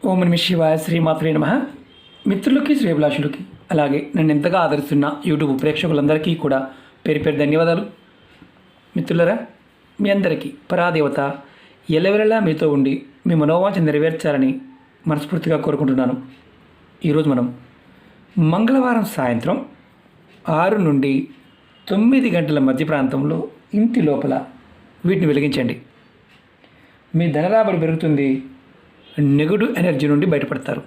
ఓం నమః శివాయ శ్రీమాత్రే నమః. మిత్రులకి శ్రేభిలాషులకి అలాగే నన్ను ఎంతగా ఆదరిస్తున్న యూట్యూబ్ ప్రేక్షకులందరికీ కూడా పేరు పేరు ధన్యవాదాలు. మిత్రులరా, మీ అందరికీ పరాదేవత ఎల్లవెల్లలా మీతో ఉండి మీ మనోవాంఛ నెరవేర్చాలని మనస్ఫూర్తిగా కోరుకుంటున్నాను. ఈరోజు మనం మంగళవారం సాయంత్రం 6 నుండి 9 గంటల మధ్య ప్రాంతంలో ఇంటి లోపల వీటిని వెలిగించండి. మీ ధనరాబడి పెరుగుతుంది, నెగటివ్ ఎనర్జీ నుండి బయటపడతారు.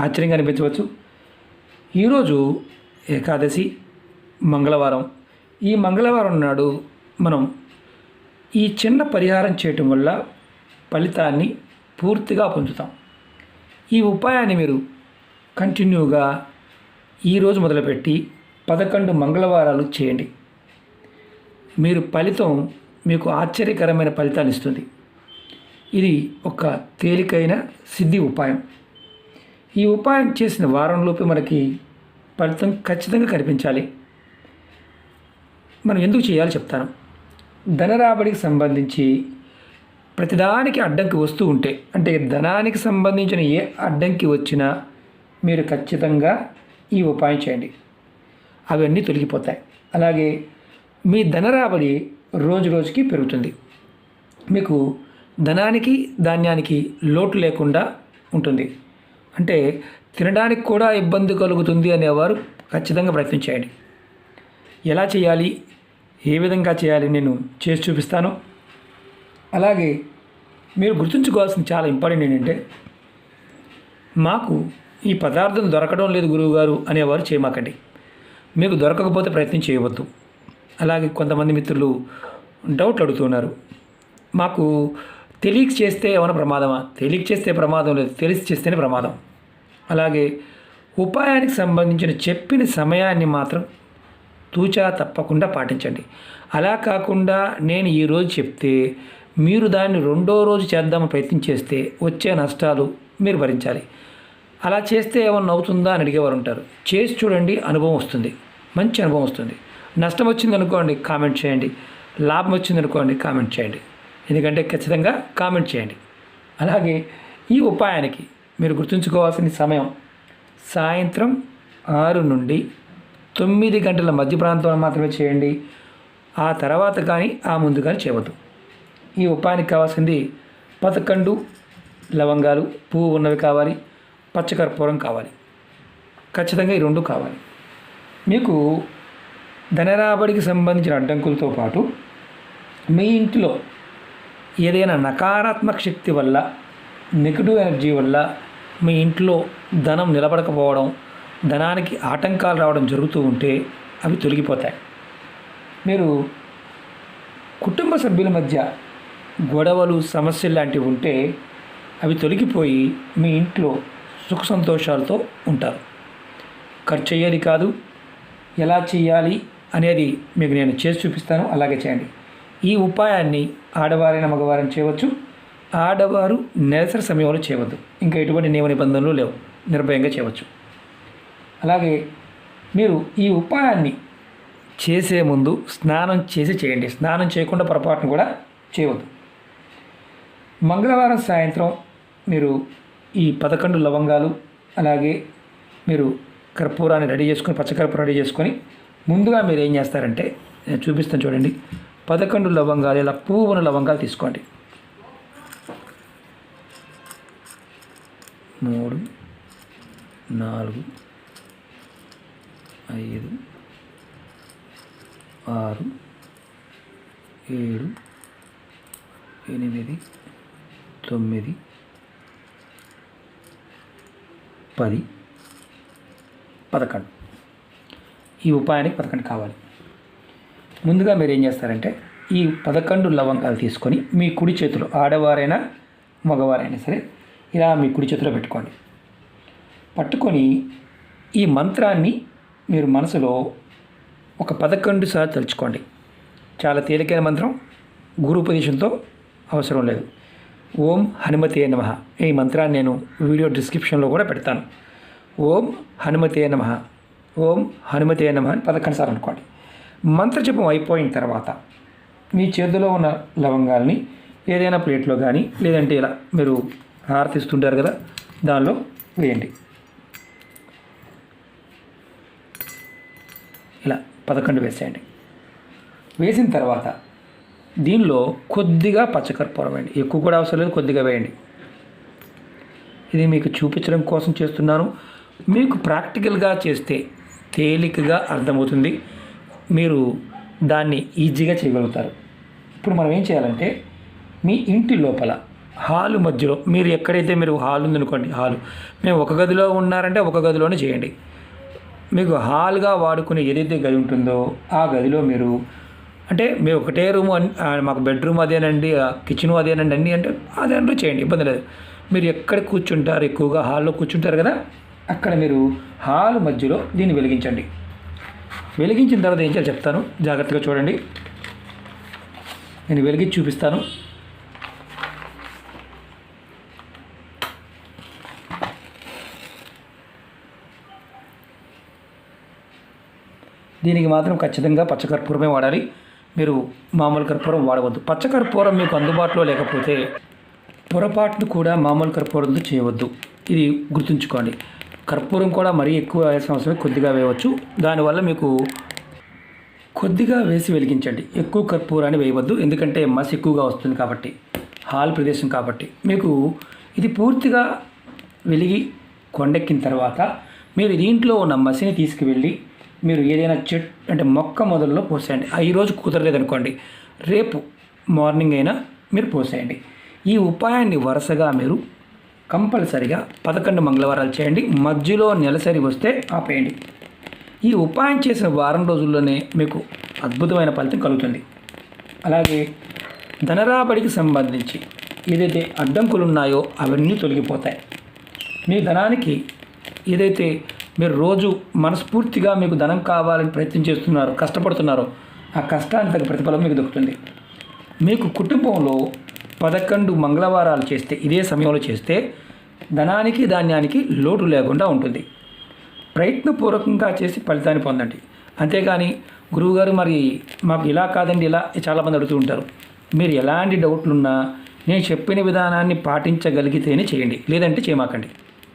ఆశ్చర్యంగా అనిపించవచ్చు. ఈరోజు ఏకాదశి మంగళవారం. ఈ మంగళవారం నాడు మనం ఈ చిన్న పరిహారం చేయటం వల్ల ఫలితాన్ని పూర్తిగా పొందుతాం. ఈ ఉపాయాన్ని మీరు కంటిన్యూగా ఈరోజు మొదలుపెట్టి 11 మంగళవారాలు చేయండి. మీరు ఫలితం మీకు ఆశ్చర్యకరమైన ఫలితాన్ని ఇస్తుంది. ఇది ఒక తేలికైన సిద్ధి ఉపాయం. ఈ ఉపాయం చేసిన వారంలోపు మనకి ఫలితం ఖచ్చితంగా కనిపించాలి. మనం ఎందుకు చేయాలో చెప్తాను. ధనరాబడికి సంబంధించి ప్రతిదానికి అడ్డంకి వస్తూ ఉంటే, అంటే ధనానికి సంబంధించిన ఏ అడ్డంకి వచ్చినా మీరు ఖచ్చితంగా ఈ ఉపాయం చేయండి. అవన్నీ తొలగిపోతాయి. అలాగే మీ ధనరాబడి రోజు రోజుకి పెరుగుతుంది. మీకు ధనానికి ధాన్యానికి లోటు లేకుండా ఉంటుంది. అంటే తినడానికి కూడా ఇబ్బంది కలుగుతుంది అనేవారు ఖచ్చితంగా ప్రయత్నం చేయండి. ఎలా చేయాలి, ఏ విధంగా చేయాలి నేను చేసి చూపిస్తాను. అలాగే మీరు గుర్తుంచుకోవాల్సిన చాలా ఇంపార్టెంట్ ఏంటంటే, మాకు ఈ పదార్థం దొరకడం లేదు గురువుగారు అనేవారు చేయమాకండి. మీకు దొరకకపోతే ప్రయత్నం చేయవద్దు. అలాగే కొంతమంది మిత్రులు డౌట్లు అడుగుతున్నారు. మాకు తెలియక చేస్తే ఏమైనా ప్రమాదమా? తెలియక చేస్తే ప్రమాదం లేదు, తెలిసి చేస్తేనే ప్రమాదం. అలాగే ఉపాయానికి సంబంధించిన చెప్పిన సమయాన్ని మాత్రం తూచా తప్పకుండా పాటించండి. అలా కాకుండా నేను ఈరోజు చెప్తే మీరు దాన్ని 2వ రోజు చేద్దామని ప్రయత్నం చేస్తే వచ్చే నష్టాలు మీరు భరించాలి. అలా చేస్తే ఏమన్నా అవుతుందా అని అడిగేవారు ఉంటారు. చేసి చూడండి, అనుభవం వస్తుంది, మంచి అనుభవం వస్తుంది. నష్టం వచ్చిందనుకోండి కామెంట్ చేయండి, లాభం వచ్చిందనుకోండి కామెంట్ చేయండి. ఎందుకంటే ఖచ్చితంగా కామెంట్ చేయండి. అలాగే ఈ ఉపాయానికి మీరు గుర్తుంచుకోవాల్సిన సమయం సాయంత్రం 6 నుండి 9 గంటల మధ్య ప్రాంతంలో మాత్రమే చేయండి. ఆ తర్వాత కానీ ఆ ముందు కానీ చేయవద్దు. ఈ ఉపాయానికి కావాల్సింది 11 లవంగాలు, పువ్వు ఉన్నవి కావాలి, పచ్చకర్పూరం కావాలి. ఖచ్చితంగా ఈ 2 కావాలి. మీకు ధనరాబడికి సంబంధించిన అడ్డంకులతో పాటు మీ ఇంటిలో ఏదైనా నకారాత్మక శక్తి వల్ల, నెగిటివ్ ఎనర్జీ వల్ల మీ ఇంట్లో ధనం నిలబడకపోవడం, ధనానికి ఆటంకాలు రావడం జరుగుతూ ఉంటే అవి తొలగిపోతాయి. మీరు కుటుంబ సభ్యుల మధ్య గొడవలు, సమస్యలు లాంటివి ఉంటే అవి తొలగిపోయి మీ ఇంట్లో సుఖ సంతోషాలతో ఉంటారు. ఖర్చు అయ్యేది కాదు. ఎలా చేయాలి అనేది మీకు నేను చేసి చూపిస్తాను. అలాగే చేయండి. ఈ ఉపాయాన్ని ఆడవారైన మగవారైనా చేయవచ్చు. ఆడవారు నెలసరి సమయంలో చేయవద్దు. ఇంకా ఎటువంటి నియమ నిబంధనలు లేవు, నిర్భయంగా చేయవచ్చు. అలాగే మీరు ఈ ఉపాయాన్ని చేసే ముందు స్నానం చేసి చేయండి. స్నానం చేయకుండా పొరపాటును కూడా చేయవద్దు. మంగళవారం సాయంత్రం మీరు ఈ 11 లవంగాలు, అలాగే మీరు కర్పూరాన్ని రెడీ చేసుకొని, పచ్చకర్పూరం రెడీ చేసుకొని ముందుగా మీరు ఏం చేస్తారంటే, నేను చూపిస్తాను చూడండి. 11 లవంగాలు, ఇలా పువ్వున లవంగాలు తీసుకోండి. 3, 4, 5, 6, 7, 8, 9, 10, 11. ఈ ఉపాయానికి 11 కావాలి. ముందుగా మీరు ఏం చేస్తారంటే, ఈ 11 లవంగాలు తీసుకొని మీ కుడి చేతిలో, ఆడవారైనా మగవారైనా సరే, ఇలా మీ కుడి చేతిలో పెట్టుకోండి. పట్టుకొని ఈ మంత్రాన్ని మీరు మనసులో ఒక 11 సార్లు తలుచుకోండి. చాలా తేలికైన మంత్రం, గురుపదేశంతో అవసరం లేదు. ఓం హనుమతే నమః. ఈ మంత్రాన్ని నేను వీడియో డిస్క్రిప్షన్లో కూడా పెడతాను. ఓం హనుమతే నమః, ఓం హనుమతే నమః అని 11 సార్లు అనుకోండి. మంత్రజపం అయిపోయిన తర్వాత మీ చేతిలో ఉన్న లవంగాల్ని ఏదైనా ప్లేట్లో కానీ, లేదంటే ఇలా మీరు హారతిస్తుంటారు కదా, దానిలో వేయండి. ఇలా 11 వేసేయండి. వేసిన తర్వాత దీనిలో కొద్దిగా పచ్చకర్పూరం వేయండి. ఎక్కువ కూడా అవసరం లేదు, కొద్దిగా వేయండి. ఇది మీకు చూపించడం కోసం చేస్తున్నాను. మీకు ప్రాక్టికల్గా చేస్తే తేలికగా అర్థమవుతుంది, మీరు దాన్ని ఈజీగా చేయగలుగుతారు. ఇప్పుడు మనం ఏం చేయాలంటే మీ ఇంటి లోపల హాలు మధ్యలో మీరు ఎక్కడైతే మీరు హాల్ ఉందనుకోండి, హాలు మేము ఒక గదిలో ఉన్నారంటే ఒక గదిలోనే చేయండి. మీకు హాల్గా వాడుకునే ఏదైతే గది ఉంటుందో ఆ గదిలో మీరు అంటే మేము ఒకటే రూము మాకు బెడ్రూమ్ అదేనండి, కిచెన్ అదేనండి అన్నీ అంటే అదే చేయండి, ఇబ్బంది లేదు. మీరు ఎక్కడ కూర్చుంటారు, ఎక్కువగా హాల్లో కూర్చుంటారు కదా, అక్కడ మీరు హాల్ మధ్యలో దీన్ని వెలిగించండి. వెలిగించిన తర్వాత ఏం చేయాలో చెప్తాను, జాగ్రత్తగా చూడండి. నేను వెలిగించి చూపిస్తాను. దీనికి మాత్రం ఖచ్చితంగా పచ్చకర్పూరమే వాడాలి, మీరు మామూలు కర్పూరం వాడవద్దు. పచ్చకర్పూరం మీకు అందుబాటులో లేకపోతే పొరపాటును కూడా మామూలు కర్పూరంతో చేయవద్దు, ఇది గుర్తుంచుకోండి. కర్పూరం కూడా మరీ ఎక్కువ వేయాల్సిన అవసరం, కొద్దిగా వేయవచ్చు. దానివల్ల మీకు కొద్దిగా వేసి వెలిగించండి, ఎక్కువ కర్పూరాన్ని వేయవద్దు, ఎందుకంటే మసి ఎక్కువగా వస్తుంది కాబట్టి, హాల్ ప్రదేశం కాబట్టి. మీకు ఇది పూర్తిగా వెలిగి కొండెక్కిన తర్వాత మీరు దీంట్లో ఉన్న మసిని తీసుకువెళ్ళి మీరు ఏదైనా అంటే మొక్క మొదల్లో పోసేయండి. ఈరోజు కుదరలేదనుకోండి, రేపు మార్నింగ్ అయినా మీరు పోసేయండి. ఈ ఉపాయాన్ని వరుసగా మీరు కంపల్సరిగా 11 మంగళవారాలు చేయండి. మధ్యలో నెలసరి వస్తే ఆపేయండి. ఈ ఉపాయం చేసిన వారం రోజుల్లోనే మీకు అద్భుతమైన ఫలితం కలుగుతుంది. అలాగే ధనరాబడికి సంబంధించి ఏదైతే అడ్డంకులు ఉన్నాయో అవన్నీ తొలగిపోతాయి. మీ ధనానికి ఏదైతే మీరు రోజు మనస్ఫూర్తిగా మీకు ధనం కావాలని ప్రయత్నం చేస్తున్నారో, కష్టపడుతున్నారో, ఆ కష్టానికి తగ్గ ప్రతిఫలం మీకు దొరుకుతుంది. మీకు కుటుంబంలో 11 మంగళవారాలు చేస్తే, ఇదే సమయంలో చేస్తే ధనానికి ధాన్యానికి లోటు లేకుండా ఉంటుంది. ప్రయత్నపూర్వకంగా చేసి ఫలితాన్ని పొందండి. అంతేగాని గురువుగారు మరి మాకు ఇలా కాదండి ఇలా చాలామంది అడుగుతూ ఉంటారు. మీరు ఎలాంటి డౌట్లున్నా నేను చెప్పిన విధానాన్ని పాటించగలిగితేనే చేయండి, లేదంటే చేయమాకండి.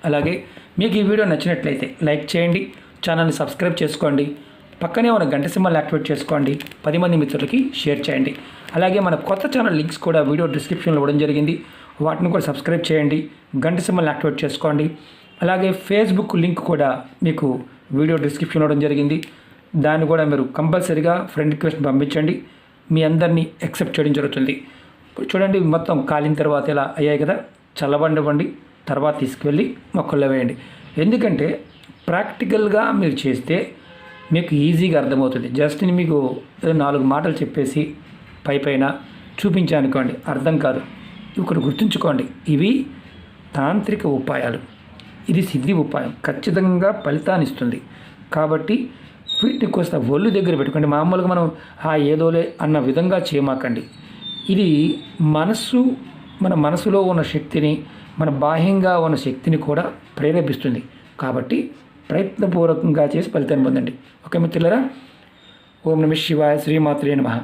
అలాగే మీకు ఈ వీడియో నచ్చినట్లయితే లైక్ చేయండి, ఛానల్ని సబ్స్క్రైబ్ చేసుకోండి, పక్కనే ఉన్న గంట సింబల్ని యాక్టివేట్ చేసుకోండి, 10 మంది మిత్రులకి షేర్ చేయండి. అలాగే మన కొత్త ఛానల్ లింక్స్ కూడా వీడియో డిస్క్రిప్షన్లో ఇవ్వడం జరిగింది, వాటిని కూడా సబ్స్క్రైబ్ చేయండి, గంట సింబల్ని యాక్టివేట్ చేసుకోండి. అలాగే ఫేస్బుక్ లింక్ కూడా మీకు వీడియో డిస్క్రిప్షన్లో ఇవ్వడం జరిగింది, దాన్ని కూడా మీరు కంపల్సరీగా ఫ్రెండ్ రిక్వెస్ట్ పంపించండి, మీ అందరినీ యాక్సెప్ట్ చేయడం జరుగుతుంది. చూడండి, మొత్తం కాలిన తర్వాత ఇలా అయ్యాయి కదా, చల్లబండివ్వండి, తర్వాత తీసుకువెళ్ళి మొక్కల్లో వేయండి. ఎందుకంటే ప్రాక్టికల్గా మీరు చేస్తే మీకు ఈజీగా అర్థమవుతుంది. జస్ట్ మీకు 4 మాటలు చెప్పేసి పైన చూపించానుకోండి, అర్థం కాదు. ఇక్కడ గుర్తుంచుకోండి, ఇవి తాంత్రిక ఉపాయాలు, ఇది సిద్ధి ఉపాయం, ఖచ్చితంగా ఫలితాన్ని ఇస్తుంది. కాబట్టి వీటిని కోస్త ఒళ్ళు దగ్గర పెట్టుకోండి. మామూలుగా మనం ఏదోలే అన్న విధంగా చేయమాకండి. ఇది మన మనసులో ఉన్న శక్తిని, మన బాహ్యంగా ఉన్న శక్తిని కూడా ప్రేరేపిస్తుంది. కాబట్టి ప్రయత్నపూర్వకంగా చేసి ఫలితాన్ని పొందండి. ఓకే మిత్రులారా, ఓం నమః శివాయ, శ్రీమాత్రే నమః.